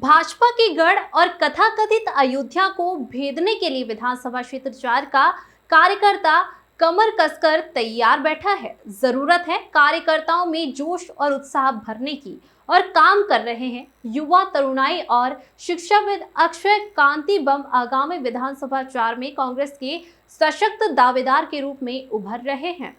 भाजपा के गढ़ और कथाकथित अयोध्या को भेदने के लिए विधानसभा क्षेत्र 4 का कार्यकर्ता कमर कसकर तैयार बैठा है। जरूरत है कार्यकर्ताओं में जोश और उत्साह भरने की और काम कर रहे हैं युवा, तरुणाई और शिक्षाविद अक्षय कांति बम आगामी विधानसभा 4 में कांग्रेस के सशक्त दावेदार के रूप में उभर रहे हैं।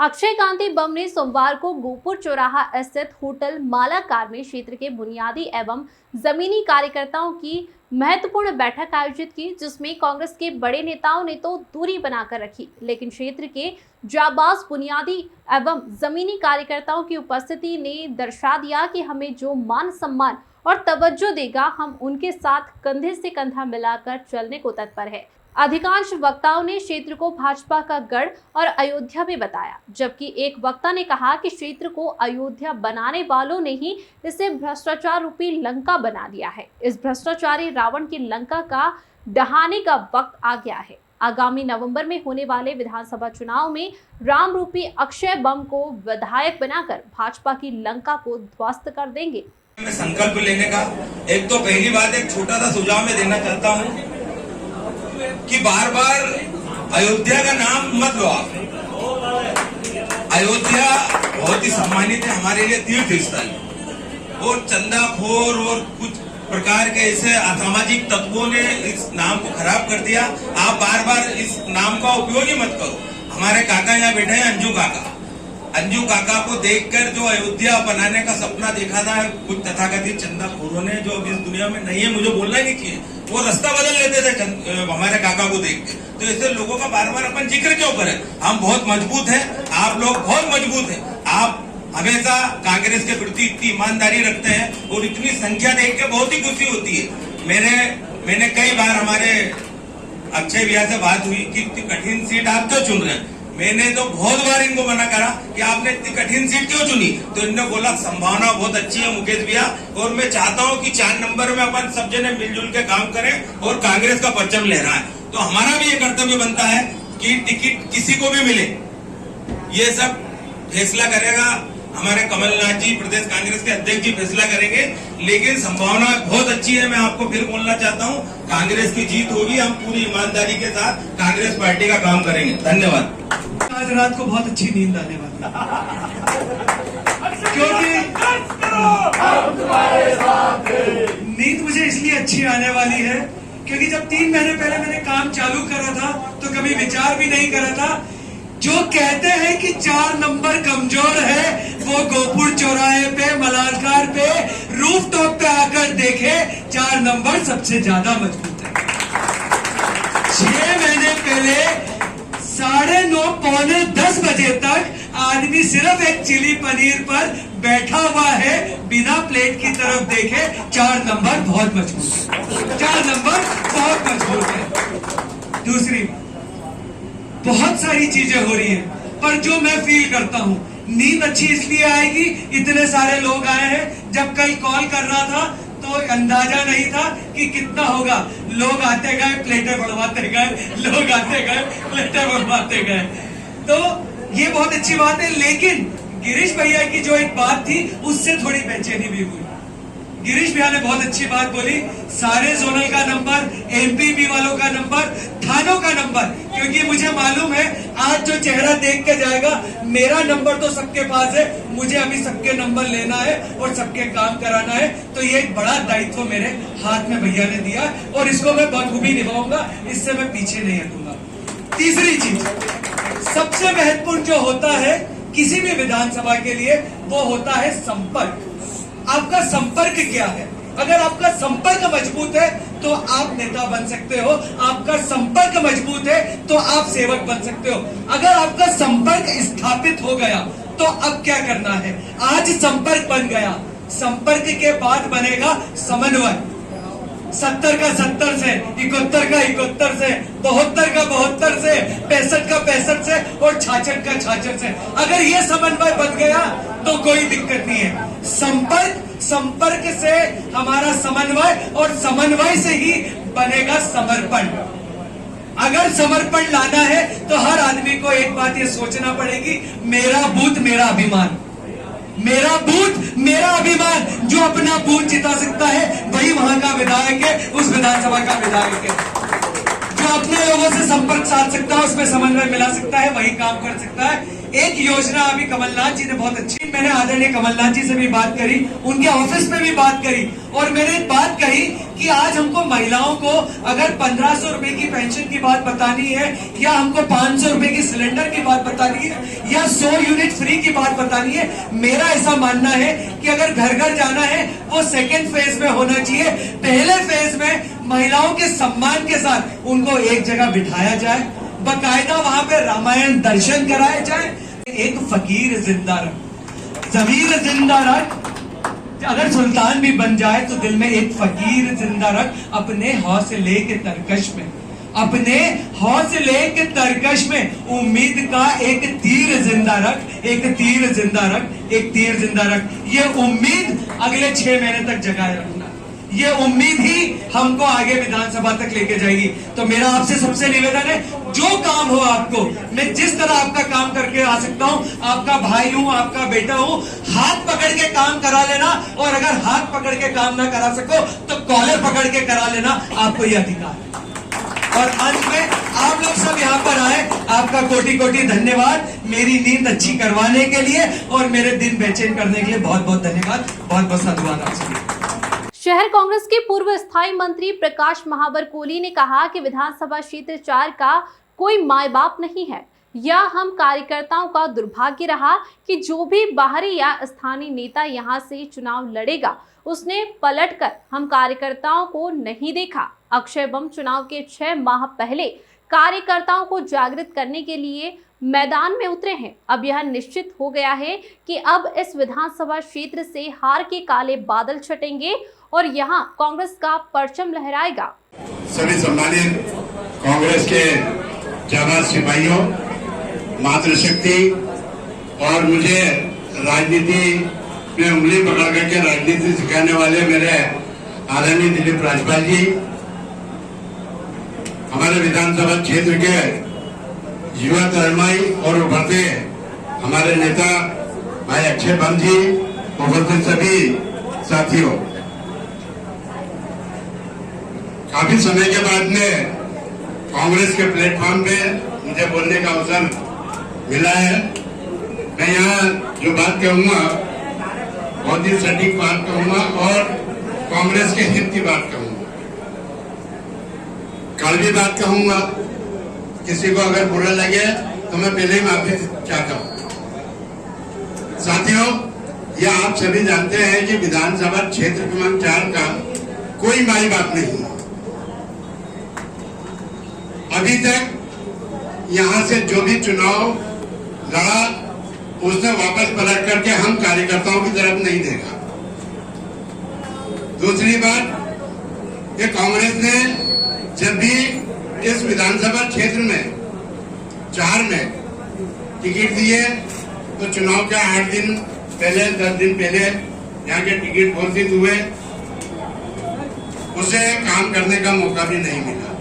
अक्षय कांति बम ने सोमवार को गोपुर चौराहा स्थित होटल मालाकार में क्षेत्र के बुनियादी एवं जमीनी कार्यकर्ताओं की महत्वपूर्ण बैठक आयोजित की, जिसमें कांग्रेस के बड़े नेताओं ने तो दूरी बनाकर रखी, लेकिन क्षेत्र के जाबाज बुनियादी एवं जमीनी कार्यकर्ताओं की उपस्थिति ने दर्शा दिया कि हमें जो मान सम्मान और तवज्जो देगा, हम उनके साथ कंधे से कंधा मिलाकर चलने को तत्पर है। अधिकांश वक्ताओं ने क्षेत्र को भाजपा का गढ़ और अयोध्या भी बताया, जबकि एक वक्ता ने कहा कि क्षेत्र को अयोध्या बनाने वालों ने ही इसे भ्रष्टाचार रूपी लंका बना दिया है। इस भ्रष्टाचारी रावण की लंका का ढहाने का वक्त आ गया है। आगामी नवंबर में होने वाले विधानसभा चुनाव में राम रूपी अक्षय बम को विधायक बनाकर भाजपा की लंका को ध्वस्त कर देंगे। संकल्प लेने का एक तो पहली बात एक छोटा सा सुझाव मैं देना चाहता हूँ कि बार बार अयोध्या का नाम मत लो आप। अयोध्या बहुत ही सम्मानित है हमारे लिए तीर्थ स्थल, और चंदाखोर और कुछ प्रकार के ऐसे असामाजिक तत्वों ने इस नाम को खराब कर दिया। आप बार बार इस नाम का उपयोग ही मत करो। हमारे काका यहाँ बैठे हैं, अंजू काका को देखकर जो अयोध्या बनाने का सपना देखा था कुछ तथाकथित चंदाखोरों ने, जो अब इस दुनिया में नहीं है, मुझे बोलना ही नहीं चाहिए, वो रास्ता बदल लेते थे हमारे काका को देख के। तो ऐसे लोगों का बार बार अपन जिक्र क्यों करें? हम बहुत मजबूत हैं, आप लोग बहुत मजबूत हैं। आप हमेशा कांग्रेस के प्रति इतनी ईमानदारी रखते हैं और इतनी संख्या देख के बहुत ही खुशी होती है। मैंने कई बार हमारे अक्षय भैया से बात हुई कि इतनी कठिन सीट आप क्यों चुन रहे हैं। मैंने तो बहुत बार इनको मना करा कि आपने इतनी कठिन सीट क्यों चुनी, तो इन्होंने बोला संभावना बहुत अच्छी है मुकेश भैया, और मैं चाहता हूं कि 4 नंबर में अपन सब जने मिलजुल के काम करें और कांग्रेस का परचम लहराएं है। तो हमारा भी ये कर्तव्य बनता है कि टिकट किसी को भी मिले, ये सब फैसला करेगा हमारे कमलनाथ जी, प्रदेश कांग्रेस के अध्यक्ष जी फैसला करेंगे, लेकिन संभावना बहुत अच्छी है। मैं आपको फिर बोलना चाहता हूँ, कांग्रेस की जीत होगी। हम पूरी ईमानदारी के साथ कांग्रेस पार्टी का काम करेंगे। धन्यवाद। आज रात को बहुत अच्छी नींद आने वाली है, क्योंकि नींद मुझे इसलिए अच्छी आने वाली है क्योंकि जब 3 महीने पहले मैंने काम चालू करा था तो कभी विचार भी नहीं करा था। जो कहते हैं कि 4 नंबर कमजोर है, वो गोपुर चौराहे पे, मलाकार पे, रूफटॉप पे आकर देखे 4 नंबर सबसे ज्यादा मजबूत है। 6 महीने पहले 9:30 पौने 10 बजे तक आदमी सिर्फ एक चिली पनीर पर बैठा हुआ है, बिना प्लेट की तरफ देखे 4 नंबर बहुत मजबूत है। 4 नंबर बहुत मजबूत है। दूसरी बात, बहुत सारी चीजें हो रही हैं, पर जो मैं फील करता हूं, नींद अच्छी इसलिए आएगी, इतने सारे लोग आए हैं। जब कल कॉल कर रहा था तो अंदाजा नहीं था कि कितना होगा। लोग आते गए, प्लेटें बढ़वाते गए, लोग आते गए, प्लेटें बढ़वाते गए। तो ये बहुत अच्छी बात है। लेकिन गिरीश भैया की जो एक बात थी, उससे थोड़ी बेचैनी भी हुई। गिरीश भैया ने बहुत अच्छी बात बोली, सारे जोनल का नंबर, एमपीपी वालों का नंबर, थानों का नंबर, क्योंकि मुझे मालूम है आज जो चेहरा देख के जाएगा, मेरा नंबर तो सबके पास है, मुझे अभी सबके नंबर लेना है और सबके काम कराना है। तो ये एक बड़ा दायित्व मेरे हाथ में भैया ने दिया और इसको मैं बखूबी निभाऊंगा, इससे मैं पीछे नहीं हटूंगा। तीसरी चीज, सबसे महत्वपूर्ण जो होता है किसी भी विधानसभा के लिए, वो होता है संपर्क। आपका संपर्क क्या है? अगर आपका संपर्क मजबूत है तो आप नेता बन सकते हो, आपका संपर्क मजबूत है तो आप सेवक बन सकते हो। अगर आपका संपर्क स्थापित हो गया तो अब क्या करना है? आज संपर्क बन गया, संपर्क के बाद बनेगा समन्वय। 70 का 70 से, 71 का 71 से, 72 का 72 से, 65 का 65 से और 66 का 66 से। अगर ये समन्वय बन गया तो कोई दिक्कत नहीं है। संपर्क से हमारा समन्वय और समन्वय से ही बनेगा समर्पण। अगर समर्पण लाना है तो हर आदमी को एक बात ये सोचना पड़ेगी, मेरा बूथ मेरा अभिमान, मेरा बूथ मेरा अभिमान। जो अपना बूथ जिता सकता है वही वहां का विधायक है, उस विधानसभा का विधायक है। जो अपने लोगों से संपर्क साध सकता है, उसमें समन्वय मिला सकता है, वही काम कर सकता है। एक योजना अभी कमलनाथ जी ने बहुत अच्छी, मैंने आदरणीय कमलनाथ जी से भी बात करी, उनके ऑफिस में भी बात करी और मैंने बात कही कि आज हमको महिलाओं को अगर 1500 रुपए की पेंशन की बात बतानी है, या हमको 500 रुपए की सिलेंडर की बात बतानी है, या 100 यूनिट फ्री की बात बतानी है, मेरा ऐसा मानना है कि अगर घर घर जाना है वो सेकेंड फेज में होना चाहिए। पहले फेज में महिलाओं के सम्मान के साथ उनको एक जगह बिठाया जाए, बकायदा वहां पे रामायण दर्शन कराए जाए। एक फकीर जिंदा रख, जमीर जिंदा रख, अगर सुल्तान भी बन जाए तो दिल में एक फकीर जिंदा रख। अपने हौसले के तरकश में, अपने हौसले के तरकश में उम्मीद का एक तीर जिंदा रख, एक तीर जिंदा रख, एक तीर जिंदा रख। ये उम्मीद अगले 6 महीने तक जगाए रखना, ये उम्मीद ही हमको आगे विधानसभा तक लेके जाएगी। तो मेरा आपसे सबसे निवेदन है, जो काम हो आपको, मैं जिस तरह आपका काम करके आ सकता हूं, आपका भाई हूं, आपका बेटा हूं, हाथ पकड़ के काम करा लेना। और अगर हाथ पकड़ के काम ना करा सको तो कॉलर पकड़ के करा लेना, आपको ये अधिकार है। और अंत में आप लोग सब यहाँ पर आए, आपका कोटि कोटि धन्यवाद मेरी नींद अच्छी करवाने के लिए और मेरे दिन बेचैन करने के लिए। बहुत बहुत धन्यवाद, बहुत बहुत साधुवाद आप सभी। शहर कांग्रेस के पूर्व स्थायी मंत्री प्रकाश महावर कोहली ने कहा कि विधानसभा क्षेत्र 4 का कोई माय बाप नहीं है। यह हम कार्यकर्ताओं का दुर्भाग्य रहा कि जो भी बाहरी या स्थानीय नेता यहां से चुनाव लड़ेगा, उसने पलटकर हम कार्यकर्ताओं को नहीं देखा। अक्षय बम चुनाव के 6 माह पहले कार्यकर्ताओं को जागृत करने के लिए मैदान में उतरे हैं। अब यह निश्चित हो गया है कि अब इस विधानसभा क्षेत्र से हार के काले बादल छटेंगे और यहाँ कांग्रेस का परचम लहराएगा। सभी सम्मानित कांग्रेस के जाबाज सिपाहियों, मातृशक्ति और मुझे राजनीति में उंगली पकड़ करके राजनीति सिखाने वाले मेरे आदरणीय दिलीप राजपाल जी, हमारे विधानसभा क्षेत्र के युवा तरुणाई और उभरते हमारे नेता भाई अक्षय बम जी, उपस्थित सभी साथियों, काफी समय के बाद में कांग्रेस के प्लेटफॉर्म पे मुझे बोलने का अवसर मिला है। मैं यहाँ जो बात कहूँगा बहुत ही सटीक बात कहूँगा और कांग्रेस के हित की बात कहूँगा, कड़वी बात कहूँगा। किसी को अगर बुरा लगे तो मैं पहले ही माफी चाहता हूँ। साथियों, ये आप सभी जानते हैं कि विधानसभा क्षेत्र क्रमांक 4 का कोई माई बाप नहीं। अभी तक यहाँ से जो भी चुनाव लड़ा उसने वापस पलट करके हम कार्यकर्ताओं की तरफ नहीं देखा। दूसरी बात, ये कांग्रेस ने जब भी इस विधानसभा क्षेत्र में 4 में टिकट दिए तो चुनाव के 8 दिन पहले 10 दिन पहले यहाँ के टिकट घोषित हुए, उसे काम करने का मौका भी नहीं मिला।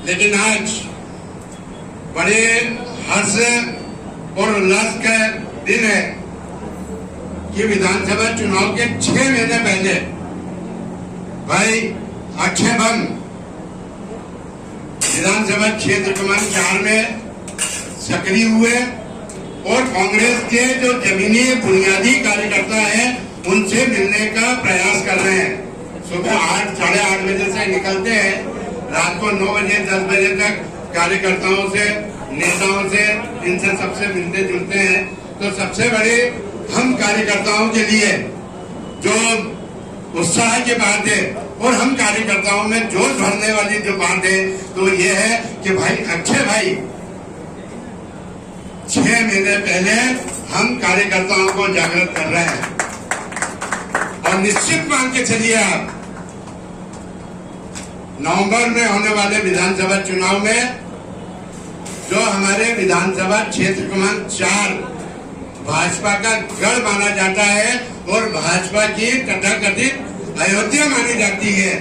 लेकिन आज बड़े हर्ष और उल्लास का दिन है कि विधानसभा चुनाव के 6 महीने पहले भाई अक्षय बम विधानसभा क्षेत्र क्रमांक 4 में सक्रिय हुए और कांग्रेस के जो जमीनी बुनियादी कार्यकर्ता हैं उनसे मिलने का प्रयास कर रहे हैं। सुबह 8 साढ़े 8 बजे से निकलते हैं, रात को 9 बजे 10 बजे तक कार्यकर्ताओं से, नेताओं से, इनसे सबसे मिलते जुलते हैं। तो सबसे बड़ी हम कार्यकर्ताओं के लिए जो उत्साह की बात है और हम कार्यकर्ताओं में जोश भरने वाली जो बात है तो ये है कि भाई अक्षय भाई 6 महीने पहले हम कार्यकर्ताओं को जागृत कर रहे हैं। और निश्चित मान के चलिए आप नवंबर में होने वाले विधानसभा चुनाव में जो हमारे विधानसभा क्षेत्र क्रमांक 4 भाजपा का गढ़ माना जाता है और भाजपा की तथाकथित अयोध्या मानी जाती है,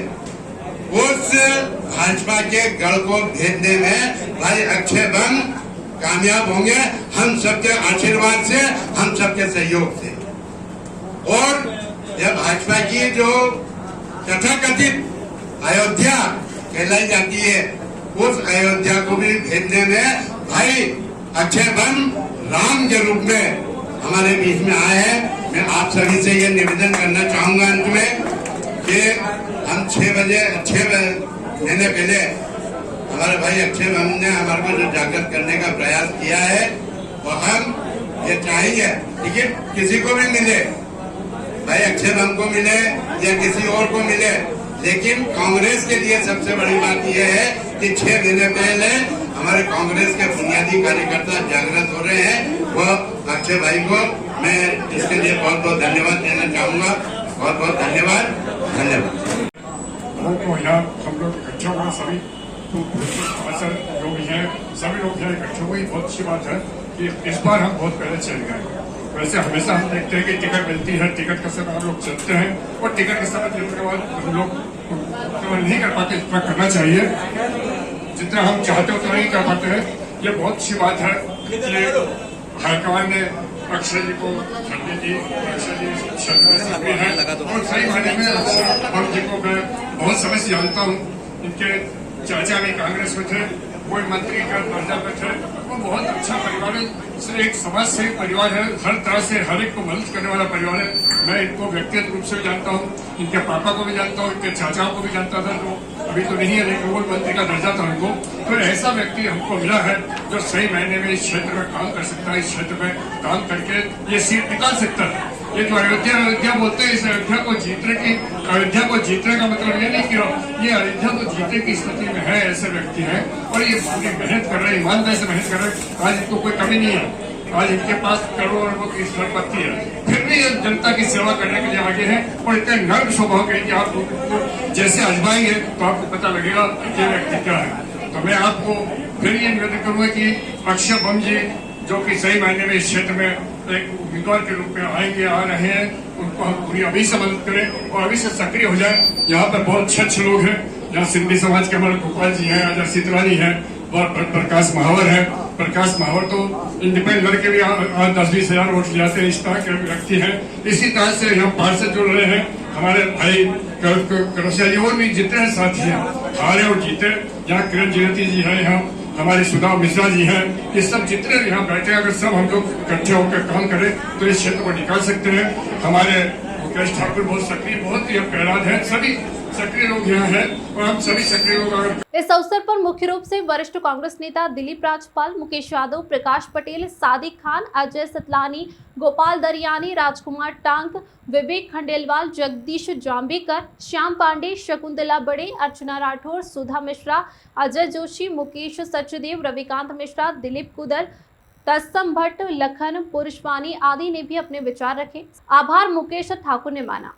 उस भाजपा के गढ़ को भेजने में भाई अक्षय बम कामयाब होंगे, हम सबके आशीर्वाद से, हम सबके सहयोग से। और यह भाजपा की जो तथाकथित अयोध्या कहलाई जाती है, उस अयोध्या को भी भेजने में भाई अक्षय बम राम के रूप में हमारे बीच में आए हैं। मैं आप सभी से ये निवेदन करना चाहूंगा अंत में कि हम 6 महीने पहले हमारे भाई अक्षय बम ने हमारे को जो जागृत करने का प्रयास किया है, वो हम ये चाहेंगे टिकट किसी को भी मिले, भाई अक्षय बम को मिले या किसी और को मिले, लेकिन कांग्रेस के लिए सबसे बड़ी बात यह है कि 6 महीने पहले हमारे कांग्रेस के बुनियादी कार्यकर्ता जागृत हो रहे हैं। वो अक्षय भाई को मैं इसके लिए बहुत बहुत धन्यवाद देना चाहूंगा। बहुत बहुत धन्यवाद। तो यहाँ हम लोग इकट्ठे हुए सभी जो भी हैं सभी लोग यहाँ इकट्ठे हुए, बहुत अच्छी बात है कि इस बार हम बहुत पहले चल गए। वैसे हमेशा हम देखते हैं कि टिकट मिलती है, टिकट के समय हम लोग चलते हैं और टिकट के समय चलने के बाद हम लोग नहीं कर पाते, इतना करना चाहिए जितना हम चाहते उतना नहीं कर पाते हैं। ये बहुत अच्छी बात है कि हाईकमान ने अक्षय जी को छाती दी, अक्षय जी सक्रिय है और सही मायने में अक्षय जी को मैं बहुत समय से जानता हूँ। इनके चाचा भी कांग्रेस में थे, कोई मंत्री का दर्जा पे थे, वो बहुत अच्छा परिवार है, एक समाज से परिवार है, हर तरह से हर एक को मदद करने वाला परिवार है। मैं इनको व्यक्तिगत रूप से भी जानता हूँ, इनके पापा को भी जानता हूँ, इनके चाचाओं को भी जानता था, जो अभी तो नहीं है लेकिन वो मंत्री का दर्जा था उनको। तो ऐसा व्यक्ति हमको मिला है जो सही मायने में इस क्षेत्र में काम कर सकता है, इस क्षेत्र में काम करके ये सीट निकाल सकता है। ये जो अयोध्या बोलते हैं, इस अयोध्या को जीतने का मतलब ये नहीं कि ये अयोध्या को जीतने की स्थिति में है, ऐसे व्यक्ति हैं और ये पूरी मेहनत कर रहे हैं, ईमानदारी से मेहनत कर रहे हैं। आज इनको कोई कमी नहीं है, आज इनके पास करोड़ों की संपत्ति है, फिर भी ये जनता की सेवा करने के लिए आगे है और इतने नर्म स्वभाव के कि आप जैसे आजमाएंगे तो आपको पता लगेगा कि ये व्यक्ति क्या है। तो मैं आपको फिर ये निवेदन करूंगा कि अक्षय बम जी जो कि सही मायने में इस क्षेत्र में एक उम्मीदवार के रूप में आ रहे हैं, उनको हम पूरी अभी से मदद करें और अभी से सक्रिय हो जाए। यहाँ पर बहुत अच्छे लोग हैं, यहाँ सिंधी समाज के हमारे गोपाल जी हैं, अजय सितरानी है और प्रकाश महावर है। प्रकाश महावर तो इंडिपेंडेंट लड़के भी 10-20 हजार वोट जाते हैं, इस तरह के व्यक्ति हैं। इसी तरह से यहाँ पार से जुड़ रहे हैं हमारे भाई करसिया जी और भी जितने साथी हैं, हारे और जीते। यहाँ किरण जिनेती जी है, यहाँ हमारे सुधा मिश्रा जी हैं, ये सब जितने यहाँ बैठे, अगर सब हम लोग इकट्ठे होकर काम करें तो इस क्षेत्र को निकाल सकते हैं। हमारे मुकेश ठाकुर बहुत सक्रिय, बहुत ही प्रहलाद है, सभी सक्रिय लोग यहाँ हैं और हम सभी सक्रिय लोग। इस अवसर पर मुख्य रूप से वरिष्ठ कांग्रेस नेता दिलीप राजपाल, मुकेश यादव, प्रकाश पटेल, सादिक खान, अजय सतलानी, गोपाल दरियानी, राजकुमार टांक, विवेक खंडेलवाल, जगदीश जाम्बेकर, श्याम पांडे, शकुंतला बड़े, अर्चना राठौर, सुधा मिश्रा, अजय जोशी, मुकेश सचदेव, रविकांत मिश्रा, दिलीप कुदर, तत्सम भट्ट, लखन पुरुषवानी आदि ने भी अपने विचार रखे। आभार मुकेश ठाकुर ने माना।